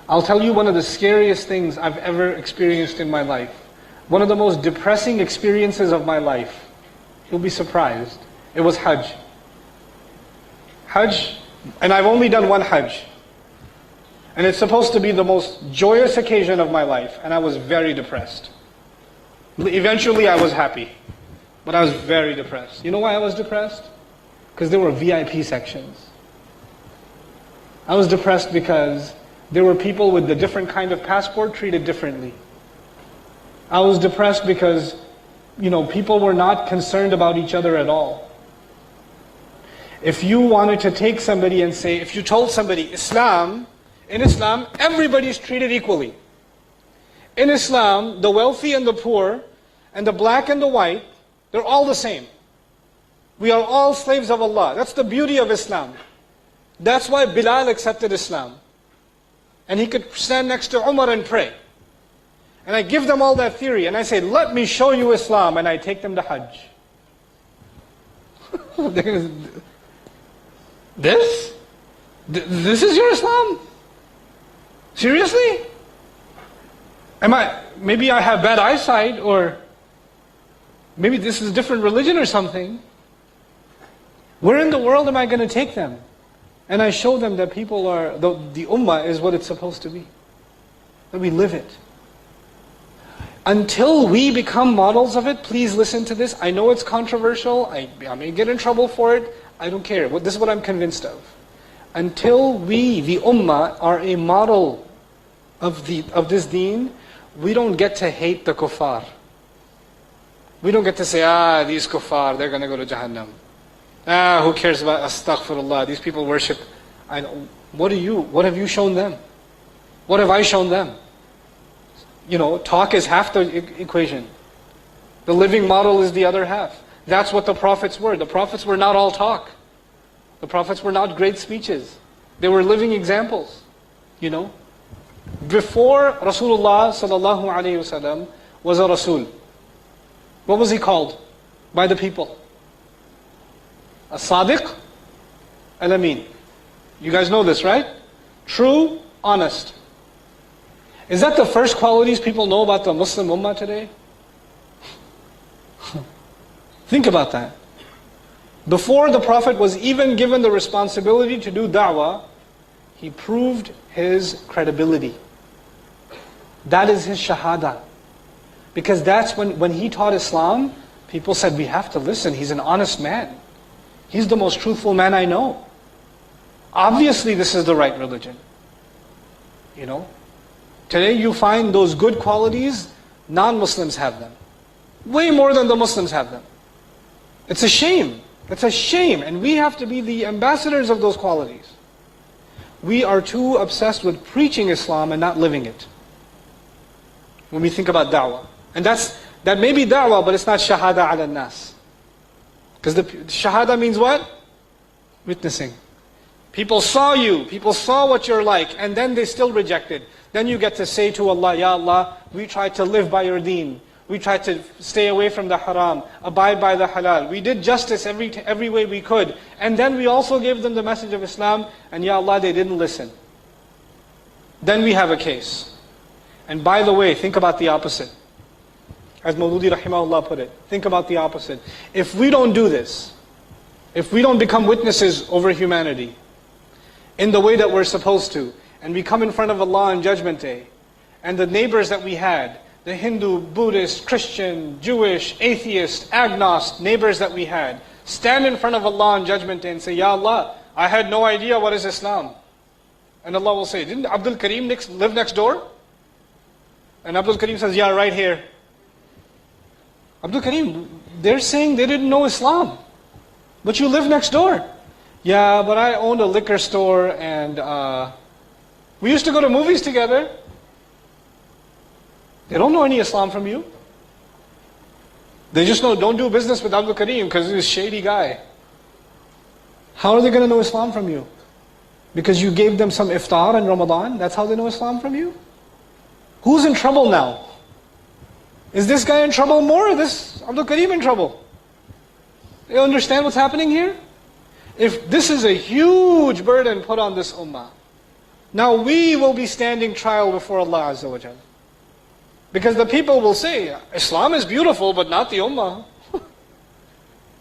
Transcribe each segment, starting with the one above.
I'll tell you one of the scariest things I've ever experienced in my life. One of the most depressing experiences of my life. You'll be surprised. It was Hajj. Hajj, and I've only done one Hajj. And it's supposed to be the most joyous occasion of my life, and I was very depressed. Eventually I was happy, but I was very depressed. You know why I was depressed? Because there were VIP sections. I was depressed because there were people with a different kind of passport treated differently. I was depressed because, people were not concerned about each other at all. If you wanted to take somebody and say, if you told somebody, in Islam, everybody is treated equally. In Islam, the wealthy and the poor, and the black and the white, they're all the same. We are all slaves of Allah. That's the beauty of Islam. That's why Bilal accepted Islam. And he could stand next to Umar and pray. And I give them all that theory, and I say, let me show you Islam, and I take them to Hajj. This? This is your Islam? Seriously? Maybe I have bad eyesight, or maybe this is a different religion or something. Where in the world am I going to take them? And I show them that people are, the ummah is what it's supposed to be. That we live it. Until we become models of it, please listen to this. I know it's controversial. I may get in trouble for it. I don't care. This is what I'm convinced of. Until we, the ummah, are a model of this deen, we don't get to hate the kuffar. We don't get to say, these kuffar, they're going to go to Jahannam. Who cares about astaghfirullah? These people worship. What have you shown them? What have I shown them? Talk is half the equation. The living model is the other half. That's what the prophets were. The prophets were not all talk. The prophets were not great speeches. They were living examples. Before Rasulullah sallallahu alaihi wasallam was a Rasul, what was he called by the people? A Sadiq, Al-Amin. You guys know this, right? True, honest. Is that the first qualities people know about the Muslim Ummah today? Think about that. Before the Prophet was even given the responsibility to do da'wah, he proved his credibility. That is his shahada. Because that's when he taught Islam, people said, we have to listen, he's an honest man. He's the most truthful man I know. Obviously this is the right religion. Today you find those good qualities, non-Muslims have them. Way more than the Muslims have them. It's a shame. It's a shame. And we have to be the ambassadors of those qualities. We are too obsessed with preaching Islam and not living it. When we think about da'wah. And that may be da'wah, but it's not shahada ala nas. Because the shahada means what? Witnessing. People saw you, people saw what you're like, and then they still rejected. Then you get to say to Allah, Ya Allah, we tried to live by your deen. We tried to stay away from the haram, abide by the halal. We did justice every way we could. And then we also gave them the message of Islam, and Ya Allah, they didn't listen. Then we have a case. And by the way, think about the opposite. As Maududi rahimahullah put it, think about the opposite. If we don't do this, if we don't become witnesses over humanity in the way that we're supposed to, and we come in front of Allah on Judgment Day, and the neighbors that we had, the Hindu, Buddhist, Christian, Jewish, atheist, agnost neighbors that we had, stand in front of Allah on Judgment Day and say, Ya Allah, I had no idea what is Islam. And Allah will say, didn't Abdul Karim live next door? And Abdul Karim says, yeah, right here. Abdul Karim, they're saying they didn't know Islam. But you live next door. Yeah, but I owned a liquor store and we used to go to movies together. They don't know any Islam from you. They just know, don't do business with Abdul Karim because he's a shady guy. How are they going to know Islam from you? Because you gave them some iftar in Ramadan? That's how they know Islam from you? Who's in trouble now? Is this guy in trouble more or this Abdul Karim in trouble? You understand what's happening here? If this is a huge burden put on this ummah. Now we will be standing trial before Allah Azza wa Jal. Because the people will say, Islam is beautiful, but not the Ummah.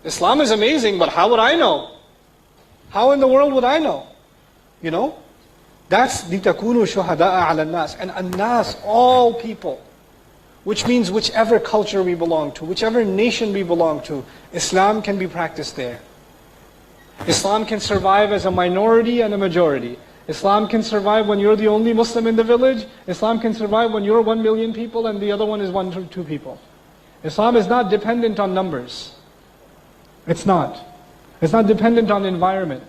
Islam is amazing, but how would I know? How in the world would I know? You know? That's لِتَكُونُوا شُهَدَاءَ عَلَى النَّاسِ. And an-nas, all people. Which means whichever culture we belong to, whichever nation we belong to, Islam can be practiced there. Islam can survive as a minority and a majority. Islam can survive when you're the only Muslim in the village. Islam can survive when you're 1 million people and the other one is 1 to 2 people. Islam is not dependent on numbers. It's not. It's not dependent on environment.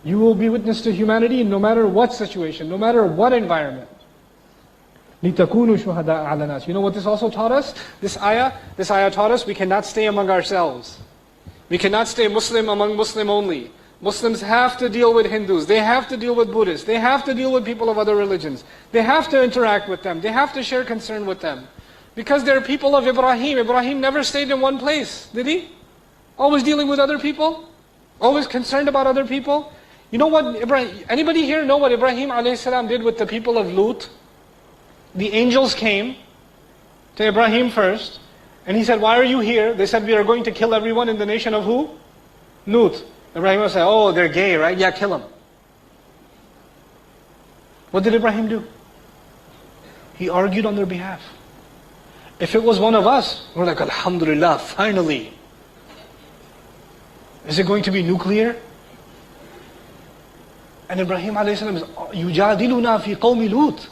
You will be witness to humanity no matter what situation, no matter what environment. لِتَكُونُوا شُهَدَاءَ عَلَى النَّاسِ. You know what this also taught us? This ayah taught us we cannot stay among ourselves. We cannot stay Muslim among Muslim only. Muslims have to deal with Hindus. They have to deal with Buddhists. They have to deal with people of other religions. They have to interact with them. They have to share concern with them. Because they're people of Ibrahim. Ibrahim never stayed in one place, did he? Always dealing with other people? Always concerned about other people? You know what, anybody here know what Ibrahim a.s. did with the people of Lut? The angels came to Ibrahim first, and he said, why are you here? They said, we are going to kill everyone in the nation of who? Lut. Ibrahim said, oh, they're gay, right? Yeah, kill them. What did Ibrahim do? He argued on their behalf. If it was one of us, we're like, Alhamdulillah, finally. Is it going to be nuclear? And Ibrahim a.s. is, يُجَادِلُنَا فِي قَوْمِ لُوتٍ.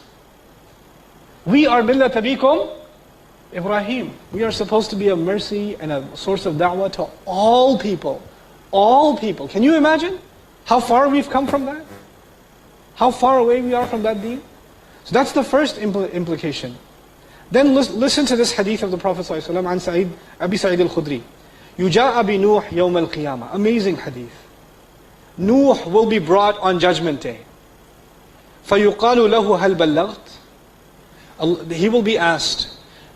We are millat abikum Ibrahim. We are supposed to be a mercy and a source of da'wah to all people. All people. Can you imagine how far we've come from that? How far away we are from that deen? So that's the first implication. Then listen to this hadith of the Prophet ﷺ on Abi Sa'id al-Khudri. يُجَاءَ بِنُوحٍ يَوْمَ الْقِيَامَةِ. Amazing hadith. Nuh will be brought on Judgment Day. فَيُقَالُ لَهُ هَلْ بَلَّغْتَ. He will be asked,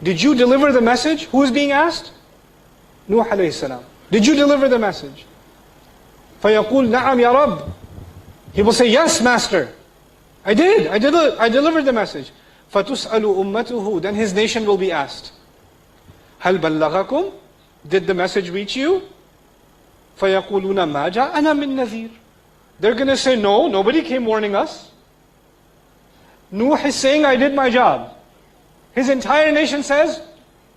did you deliver the message? Who is being asked? Nuh alayhi salam. Did you deliver the message? فَيَقُولُ نَعَمْ يَا رَبِّ. He will say, yes, Master. I did. I delivered the message. فَتُسْأَلُ أُمَّتُهُ. Then his nation will be asked, هَلْ بَلَّغَكُمْ. Did the message reach you? فَيَقُولُونَ مَا جَاءَنَا مِن نَذِيرٍ. They're going to say, no, nobody came warning us. Nuh is saying, I did my job. His entire nation says,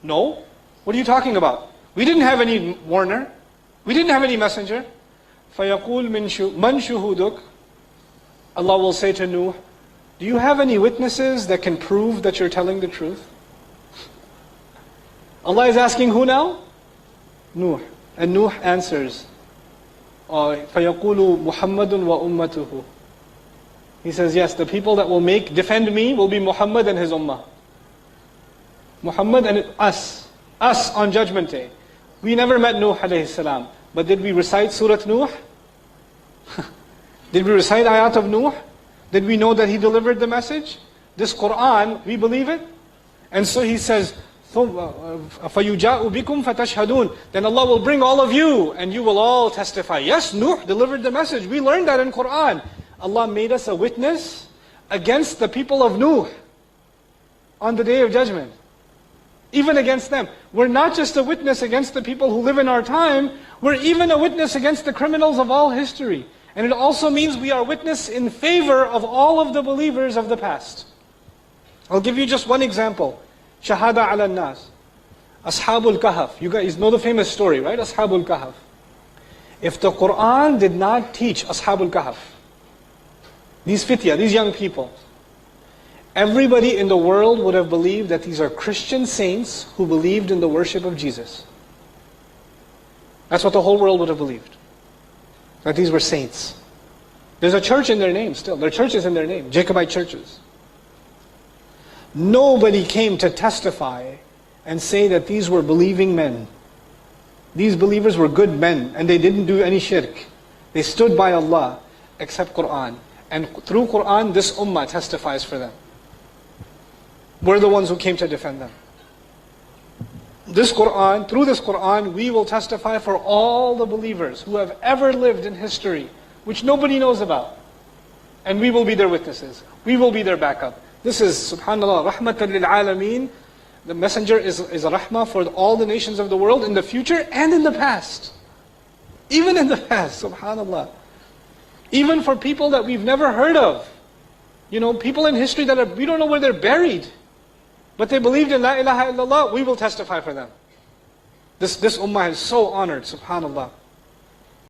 no. What are you talking about? We didn't have any warner. We didn't have any messenger. فَيَقُولُ مَنْ شُهُودُكَ. Allah will say to Nuh, do you have any witnesses that can prove that you're telling the truth? Allah is asking who now? Nuh. And Nuh answers, فَيَقُولُ مُحَمَّدٌ وَأُمَّتُهُ. He says, yes, the people that will defend me will be Muhammad and his ummah. Muhammad and us on Judgment Day. We never met Nuh alayhi salam, but did we recite Surah Nuh? Did we recite ayat of Nuh? Did we know that he delivered the message? This Quran, we believe it. And so he says, فَيُجَاءُ بِكُمْ فَتَشْهَدُونَ. Then Allah will bring all of you and you will all testify. Yes, Nuh delivered the message. We learned that in Quran. Allah made us a witness against the people of Nuh on the Day of Judgment. Even against them. We're not just a witness against the people who live in our time, we're even a witness against the criminals of all history. And it also means we are witness in favor of all of the believers of the past. I'll give you just one example. Shahada ala nas. Ashabul Kahf. You guys know the famous story, right? Ashabul Kahf. If the Quran did not teach Ashabul Kahf, these fitya, these young people, everybody in the world would have believed that these are Christian saints who believed in the worship of Jesus. That's what the whole world would have believed. That these were saints. There's a church in their name still. There are churches in their name, Jacobite churches. Nobody came to testify and say that these were believing men. These believers were good men and they didn't do any shirk. They stood by Allah except Quran. And through Quran, this ummah testifies for them. We're the ones who came to defend them. This Quran, through this Quran, we will testify for all the believers who have ever lived in history, which nobody knows about. And we will be their witnesses. We will be their backup. This is, subhanAllah, rahmatan lil alameen. The messenger is a rahmah for all the nations of the world in the future and in the past. Even in the past, subhanAllah. Even for people that we've never heard of. You know, people in history that we don't know where they're buried. But they believed in La ilaha illallah, we will testify for them. This ummah is so honored, subhanAllah.